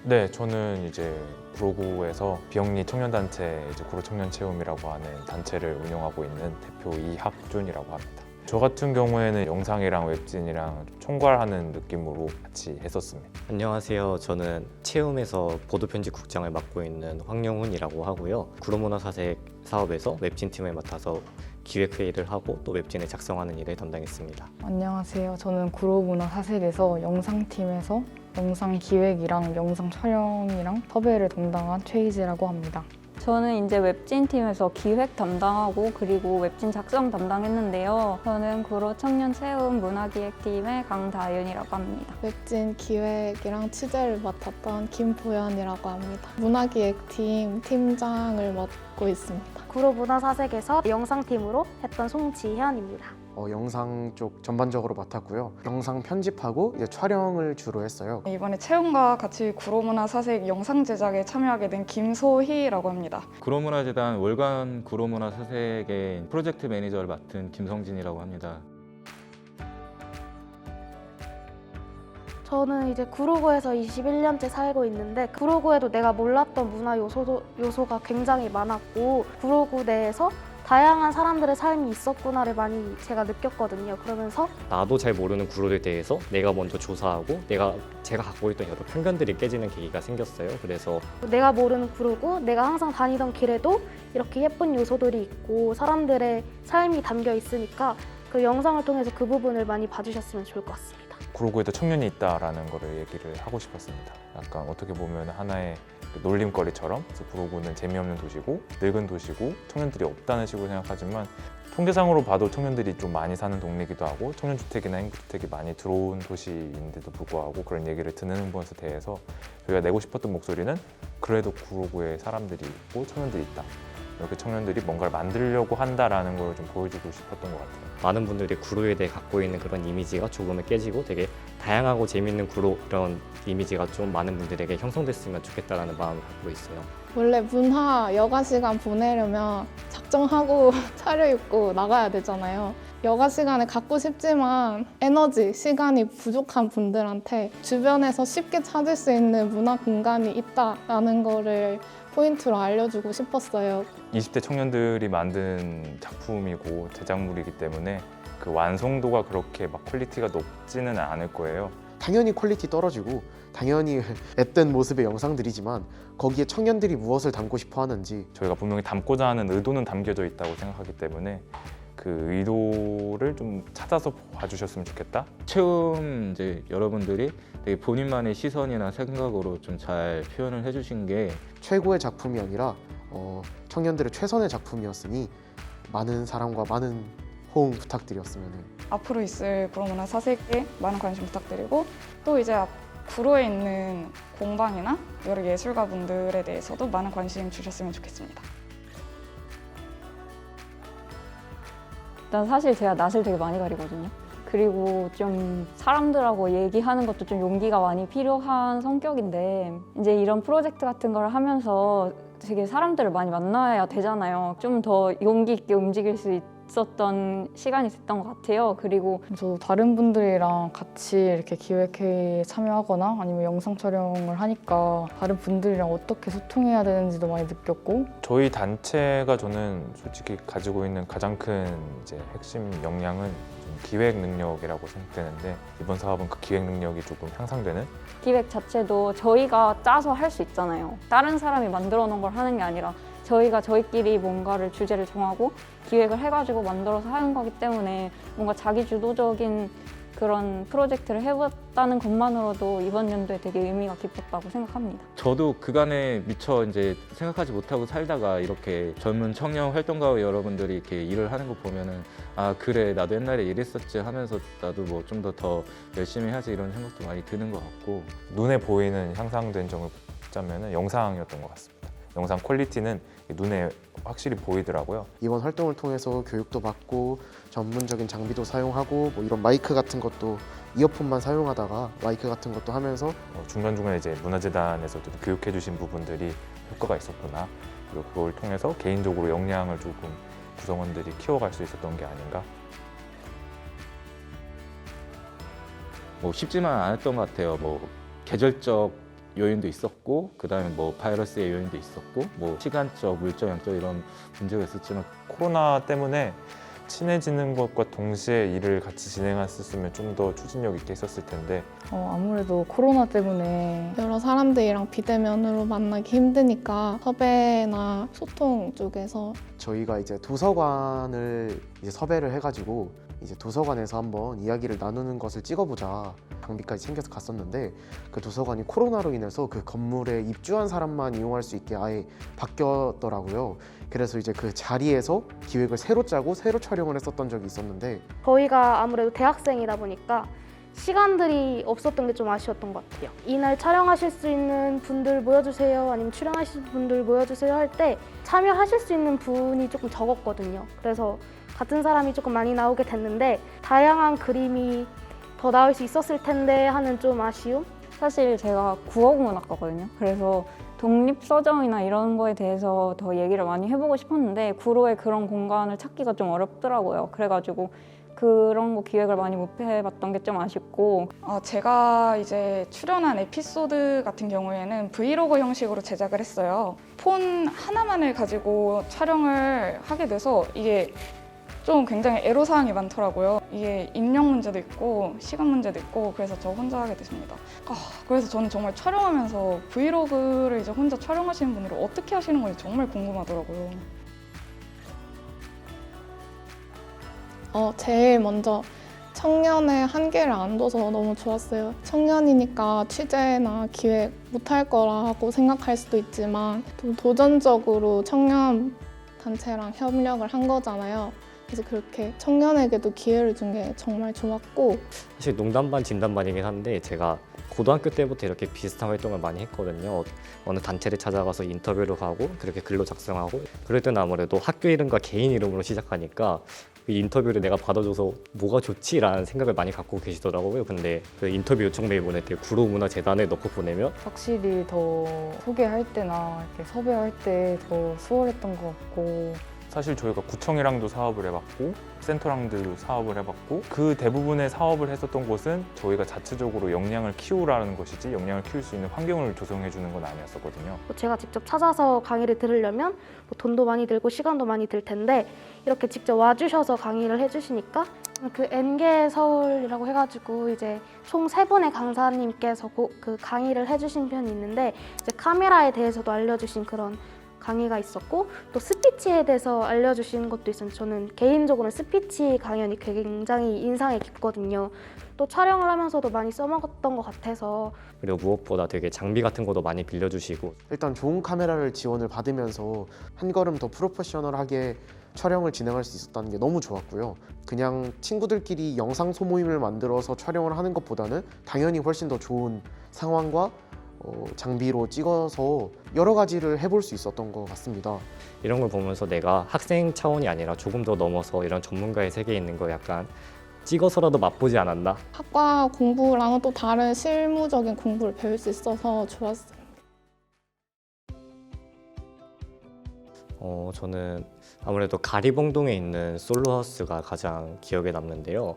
네, 저는 이제 구로구에서 비영리 청년단체 이제 구로 청년체험이라고 하는 단체를 운영하고 있는 대표 이학준이라고 합니다. 저 같은 경우에는 영상이랑 웹진이랑 총괄하는 느낌으로 같이 했었습니다. 안녕하세요. 저는 체험에서 보도편집 국장을 맡고 있는 황영훈이라고 하고요. 구로문화사색 사업에서 웹진 팀을 맡아서 기획회의를 하고 또 웹진을 작성하는 일을 담당했습니다. 안녕하세요. 저는 구로문화사색에서 영상팀에서 영상 기획이랑 영상 촬영이랑 섭외를 담당한 최희지라고 합니다. 저는 이제 웹진 팀에서 기획 담당하고 그리고 웹진 작성 담당했는데요. 저는 구로 청년 체험 문화기획팀의 강다윤이라고 합니다. 웹진 기획이랑 취재를 맡았던 김보연이라고 합니다. 문화기획팀 팀장을 맡고 있습니다. 구로 문화사색에서 영상팀으로 했던 송지현입니다. 영상 쪽 전반적으로 맡았고요. 영상 편집하고 이제 촬영을 주로 했어요. 이번에 체험과 같이 구로문화사색 영상 제작에 참여하게 된 김소희라고 합니다. 구로문화재단 월간 구로문화사색의 프로젝트 매니저를 맡은 김성진이라고 합니다. 저는 이제 구로구에서 21년째 살고 있는데 구로구에도 내가 몰랐던 문화 요소가 굉장히 많았고 구로구 내에서 다양한 사람들의 삶이 있었구나를 많이 제가 느꼈거든요. 그러면서 나도 잘 모르는 구로에 대해서 내가 먼저 조사하고 제가 갖고 있던 여러 편견들이 깨지는 계기가 생겼어요. 그래서 내가 모르는 구로구, 내가 항상 다니던 길에도 이렇게 예쁜 요소들이 있고 사람들의 삶이 담겨 있으니까 그 영상을 통해서 그 부분을 많이 봐주셨으면 좋을 것 같습니다. 구로구에도 청년이 있다라는 거를 얘기를 하고 싶었습니다. 약간 어떻게 보면 하나의 놀림거리처럼 그래서 구로구는 재미없는 도시고 늙은 도시고 청년들이 없다는 식으로 생각하지만 통계상으로 봐도 청년들이 좀 많이 사는 동네이기도 하고 청년주택이나 행주택이 많이 들어온 도시인데도 불구하고 그런 얘기를 듣는 것에 대해서 저희가 내고 싶었던 목소리는 그래도 구로구에 사람들이 있고 청년들이 있다. 이렇게 청년들이 뭔가를 만들려고 한다라는 걸 좀 보여주고 싶었던 것 같아요. 많은 분들이 구로에 대해 갖고 있는 그런 이미지가 조금은 깨지고 되게 다양하고 재밌는 구로 이런 이미지가 좀 많은 분들에게 형성됐으면 좋겠다는 마음을 갖고 있어요. 원래 문화 여가 시간 보내려면 작정하고 차려입고 나가야 되잖아요. 여가 시간을 갖고 싶지만 에너지, 시간이 부족한 분들한테 주변에서 쉽게 찾을 수 있는 문화 공간이 있다라는 거를 포인트로 알려주고 싶었어요. 20대 청년들이 만든 작품이고 제작물이기 때문에 그 완성도가 그렇게 막 퀄리티가 높지는 않을 거예요. 당연히 퀄리티 떨어지고 당연히 앳된 모습의 영상들이지만 거기에 청년들이 무엇을 담고 싶어 하는지 저희가 분명히 담고자 하는 의도는 담겨져 있다고 생각하기 때문에 그 의도를 좀 찾아서 봐주셨으면 좋겠다. 체험 이제 여러분들이 되게 본인만의 시선이나 생각으로 좀 잘 표현을 해주신 게 최고의 작품이 아니라 청년들의 최선의 작품이었으니 많은 사랑과 많은 호응 부탁드렸으면 해요. 앞으로 있을 구로문화사색에 많은 관심 부탁드리고 또 이제 구로에 있는 공방이나 여러 예술가분들에 대해서도 많은 관심 주셨으면 좋겠습니다. 일단 사실 제가 낯을 되게 많이 가리거든요. 그리고 좀 사람들하고 얘기하는 것도 좀 용기가 많이 필요한 성격인데 이제 이런 프로젝트 같은 걸 하면서 되게 사람들을 많이 만나야 되잖아요. 좀 더 용기 있게 움직일 수 있었던 시간이 됐던 것 같아요. 그리고 저도 다른 분들이랑 같이 이렇게 기획회의에 참여하거나 아니면 영상 촬영을 하니까 다른 분들이랑 어떻게 소통해야 되는지도 많이 느꼈고 저희 단체가 저는 솔직히 가지고 있는 가장 큰 이제 핵심 역량은 좀 기획 능력이라고 생각되는데 이번 사업은 그 기획 능력이 조금 향상되는 기획 자체도 저희가 짜서 할 수 있잖아요. 다른 사람이 만들어 놓은 걸 하는 게 아니라 저희가 저희끼리 뭔가를 주제를 정하고 기획을 해가지고 만들어서 하는 거기 때문에 뭔가 자기주도적인 그런 프로젝트를 해봤다는 것만으로도 이번 연도에 되게 의미가 깊었다고 생각합니다. 저도 그간에 미처 이제 생각하지 못하고 살다가 이렇게 젊은 청년 활동가 여러분들이 이렇게 일을 하는 거 보면은 아 그래 나도 옛날에 이랬었지 하면서 나도 뭐 좀 더 열심히 하지 이런 생각도 많이 드는 것 같고 눈에 보이는 향상된 점을 꼽자면은 영상이었던 것 같습니다. 영상 퀄리티는 눈에 확실히 보이더라고요. 이번 활동을 통해서 교육도 받고 전문적인 장비도 사용하고 뭐 이런 마이크 같은 것도 이어폰만 사용하다가 마이크 같은 것도 하면서 중간중간에 이제 문화재단에서도 교육해 주신 부분들이 효과가 있었구나. 그리고 그걸 통해서 개인적으로 역량을 조금 구성원들이 키워갈 수 있었던 게 아닌가. 뭐 쉽지만 않았던 것 같아요. 뭐 계절적 요인도 있었고 그다음에 뭐 바이러스의 요인도 있었고 뭐 시간적, 물적, 양적 이런 문제가 있었지만 코로나 때문에 친해지는 것과 동시에 일을 같이 진행했었으면 좀 더 추진력 있게 했었을 텐데 아무래도 코로나 때문에 여러 사람들이랑 비대면으로 만나기 힘드니까 섭외나 소통 쪽에서 저희가 이제 도서관을 이제 섭외를 해가지고 이제 도서관에서 한번 이야기를 나누는 것을 찍어보자 장비까지 챙겨서 갔었는데 그 도서관이 코로나로 인해서 그 건물에 입주한 사람만 이용할 수 있게 아예 바뀌었더라고요. 그래서 이제 그 자리에서 기획을 새로 짜고 새로 촬영을 했었던 적이 있었는데 저희가 아무래도 대학생이다 보니까 시간들이 없었던 게 좀 아쉬웠던 것 같아요. 이날 촬영하실 수 있는 분들 모여주세요, 아니면 출연하실 분들 모여주세요 할 때 참여하실 수 있는 분이 조금 적었거든요. 그래서 같은 사람이 조금 많이 나오게 됐는데 다양한 그림이 더 나올 수 있었을 텐데 하는 좀 아쉬움? 사실 제가 국어국문학과거든요. 그래서 독립서점이나 이런 거에 대해서 더 얘기를 많이 해보고 싶었는데 구로에 그런 공간을 찾기가 좀 어렵더라고요. 그래가지고 그런 거 기획을 많이 못 해봤던 게 좀 아쉽고 제가 이제 출연한 에피소드 같은 경우에는 브이로그 형식으로 제작을 했어요. 폰 하나만을 가지고 촬영을 하게 돼서 이게 좀 굉장히 애로사항이 많더라고요. 이게 입력 문제도 있고 시간 문제도 있고 그래서 저 혼자 하게 됐습니다. 그래서 저는 정말 촬영하면서 브이로그를 이제 혼자 촬영하시는 분들은 어떻게 하시는 건지 정말 궁금하더라고요. 제일 먼저 청년의 한계를 안 둬서 너무 좋았어요. 청년이니까 취재나 기획 못할 거라고 생각할 수도 있지만 또 도전적으로 청년 단체랑 협력을 한 거잖아요. 그래서 그렇게 청년에게도 기회를 준 게 정말 좋았고 사실 농담 반 진담 반이긴 한데 제가 고등학교 때부터 이렇게 비슷한 활동을 많이 했거든요. 어느 단체를 찾아가서 인터뷰를 하고 그렇게 글로 작성하고 그럴 때는 아무래도 학교 이름과 개인 이름으로 시작하니까 이 인터뷰를 내가 받아줘서 뭐가 좋지라는 생각을 많이 갖고 계시더라고요. 근데 그 인터뷰 요청 메일 보낼 때 구로문화재단에 넣고 보내면 확실히 더 소개할 때나 이렇게 섭외할 때 더 수월했던 것 같고 사실 저희가 구청이랑도 사업을 해봤고 센터랑도 사업을 해봤고 그 대부분의 사업을 했었던 곳은 저희가 자체적으로 역량을 키우라는 것이지 역량을 키울 수 있는 환경을 조성해 주는 건 아니었었거든요. 제가 직접 찾아서 강의를 들으려면 돈도 많이 들고 시간도 많이 들 텐데 이렇게 직접 와주셔서 강의를 해주시니까 그 N개 서울이라고 해가지고 이제 총 3분의 강사님께서 그 강의를 해주신 편이 있는데 이제 카메라에 대해서도 알려주신 그런 강의가 있었고 또 스피치에 대해서 알려주신 것도 있었는데 저는 개인적으로 스피치 강연이 굉장히 인상이 깊거든요. 또 촬영을 하면서도 많이 써먹었던 것 같아서 그리고 무엇보다 되게 장비 같은 것도 많이 빌려주시고 일단 좋은 카메라를 지원을 받으면서 한 걸음 더 프로페셔널하게 촬영을 진행할 수 있었다는 게 너무 좋았고요. 그냥 친구들끼리 영상 소모임을 만들어서 촬영을 하는 것보다는 당연히 훨씬 더 좋은 상황과 장비로 찍어서 여러 가지를 해볼 수 있었던 것 같습니다. 이런 걸 보면서 내가 학생 차원이 아니라 조금 더 넘어서 이런 전문가의 세계에 있는 거 약간 찍어서라도 맛보지 않았나? 학과 공부랑은 또 다른 실무적인 공부를 배울 수 있어서 좋았어요. 저는 아무래도 가리봉동에 있는 솔로하우스가 가장 기억에 남는데요.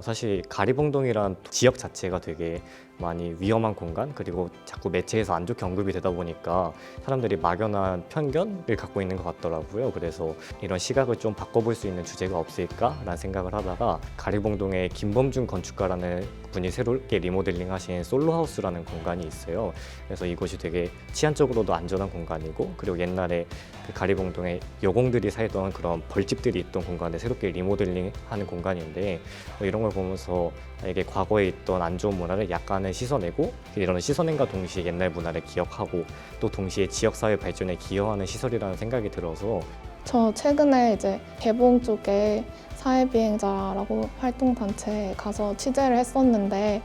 사실 가리봉동이란 지역 자체가 되게 많이 위험한 공간 그리고 자꾸 매체에서 안 좋게 언급이 되다 보니까 사람들이 막연한 편견을 갖고 있는 것 같더라고요. 그래서 이런 시각을 좀 바꿔볼 수 있는 주제가 없을까라는 생각을 하다가 가리봉동에 김범준 건축가라는 분이 새롭게 리모델링 하신 솔로하우스라는 공간이 있어요. 그래서 이곳이 되게 치안적으로도 안전한 공간이고 그리고 옛날에 그 가리봉동에 여공들이 살던 그런 벌집들이 있던 공간에 새롭게 리모델링 하는 공간인데 이런 걸 보면서 이게 과거에 있던 안 좋은 문화를 약간은 씻어내고 이런 씻어낸과 동시에 옛날 문화를 기억하고 또 동시에 지역사회 발전에 기여하는 시설이라는 생각이 들어서 저 최근에 이제 개봉 쪽에 사회비행자라고 활동단체에 가서 취재를 했었는데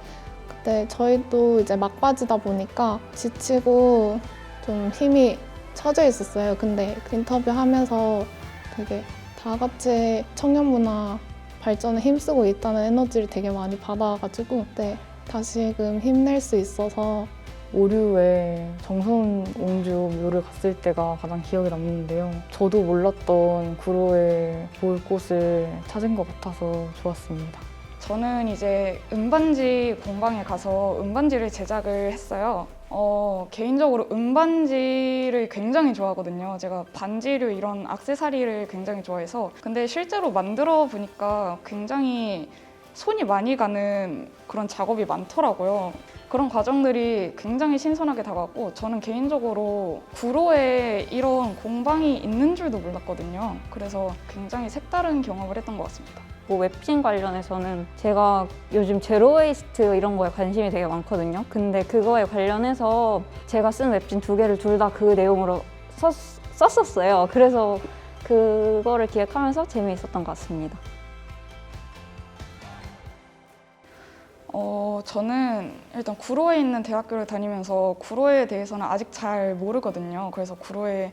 그때 저희도 이제 막바지다 보니까 지치고 좀 힘이 처져 있었어요. 근데 그 인터뷰하면서 되게 다 같이 청년 문화 발전에 힘쓰고 있다는 에너지를 되게 많이 받아가지고 그때 다시금 힘낼 수 있어서 오류에 정선 옹주 묘를 갔을 때가 가장 기억에 남는데요. 저도 몰랐던 구로에 볼 곳을 찾은 것 같아서 좋았습니다. 저는 이제 음반지 공방에 가서 음반지를 제작을 했어요. 개인적으로 은반지를 굉장히 좋아하거든요. 제가 반지류 이런 액세서리를 굉장히 좋아해서. 근데 실제로 만들어 보니까 굉장히 손이 많이 가는 그런 작업이 많더라고요. 그런 과정들이 굉장히 신선하게 다가왔고, 저는 개인적으로 구로에 이런 공방이 있는 줄도 몰랐거든요. 그래서 굉장히 색다른 경험을 했던 것 같습니다. 뭐 웹진 관련해서는 제가 요즘 제로 웨이스트 이런 거에 관심이 되게 많거든요. 근데 그거에 관련해서 제가 쓴 웹진 2개를 둘 다 그 내용으로 썼었어요. 그래서 그거를 기획하면서 재미있었던 것 같습니다. 저는 일단 구로에 있는 대학교를 다니면서 구로에 대해서는 아직 잘 모르거든요. 그래서 구로에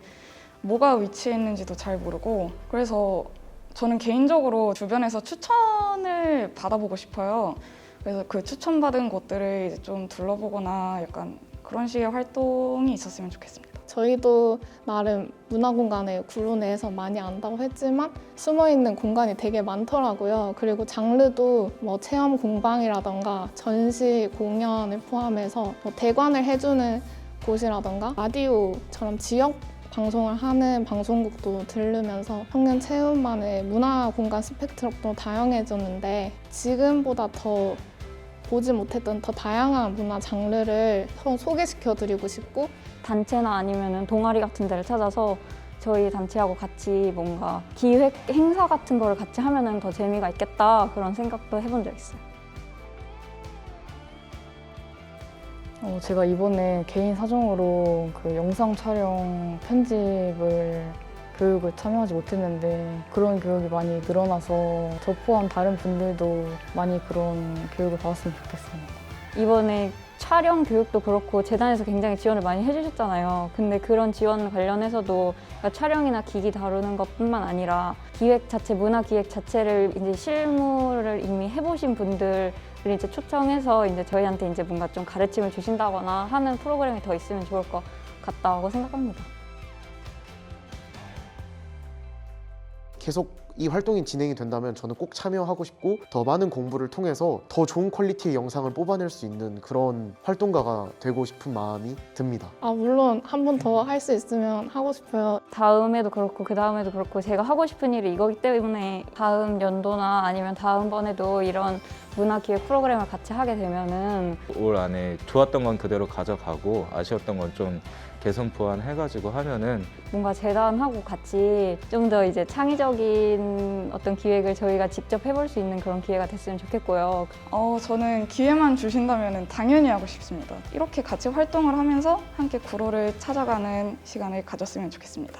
뭐가 위치해 있는지도 잘 모르고, 그래서 저는 개인적으로 주변에서 추천을 받아보고 싶어요. 그래서 그 추천받은 곳들을 이제 좀 둘러보거나 약간 그런 식의 활동이 있었으면 좋겠습니다. 저희도 나름 문화공간을 구로 내에서 많이 안다고 했지만 숨어있는 공간이 되게 많더라고요. 그리고 장르도 뭐 체험 공방이라던가 전시 공연을 포함해서 뭐 대관을 해주는 곳이라던가 라디오처럼 지역 방송을 하는 방송국도 들르면서 청년 체험만의 문화 공간 스펙트럼도 다양해졌는데, 지금보다 더 보지 못했던 더 다양한 문화 장르를 소개시켜드리고 싶고, 단체나 아니면 동아리 같은 데를 찾아서 저희 단체하고 같이 뭔가 기획 행사 같은 거를 같이 하면은 더 재미가 있겠다, 그런 생각도 해본 적 있어요. 제가 이번에 개인 사정으로 그 영상 촬영 편집을 교육을 참여하지 못했는데, 그런 교육이 많이 늘어나서 저 포함 다른 분들도 많이 그런 교육을 받았으면 좋겠습니다. 이번에 촬영 교육도 그렇고 재단에서 굉장히 지원을 많이 해주셨잖아요. 근데 그런 지원 관련해서도 그러니까 촬영이나 기기 다루는 것뿐만 아니라 기획 자체, 문화 기획 자체를 이제 실무를 이미 해보신 분들을 이제 초청해서 이제 저희한테 이제 뭔가 좀 가르침을 주신다거나 하는 프로그램이 더 있으면 좋을 것 같다고 생각합니다. 계속 이 활동이 진행이 된다면 저는 꼭 참여하고 싶고, 더 많은 공부를 통해서 더 좋은 퀄리티의 영상을 뽑아낼 수 있는 그런 활동가가 되고 싶은 마음이 듭니다. 물론 한 번 더 할 수 있으면 하고 싶어요. 다음에도 그렇고 그 다음에도 그렇고 제가 하고 싶은 일이 이거기 때문에 다음 연도나 아니면 다음번에도 이런 문화기획 프로그램을 같이 하게 되면은 올 안에 좋았던 건 그대로 가져가고 아쉬웠던 건 좀 개선 보완해가지고 하면은 뭔가 재단하고 같이 좀 더 이제 창의적인 어떤 기획을 저희가 직접 해볼 수 있는 그런 기회가 됐으면 좋겠고요. 저는 기회만 주신다면 당연히 하고 싶습니다. 이렇게 같이 활동을 하면서 함께 구로를 찾아가는 시간을 가졌으면 좋겠습니다.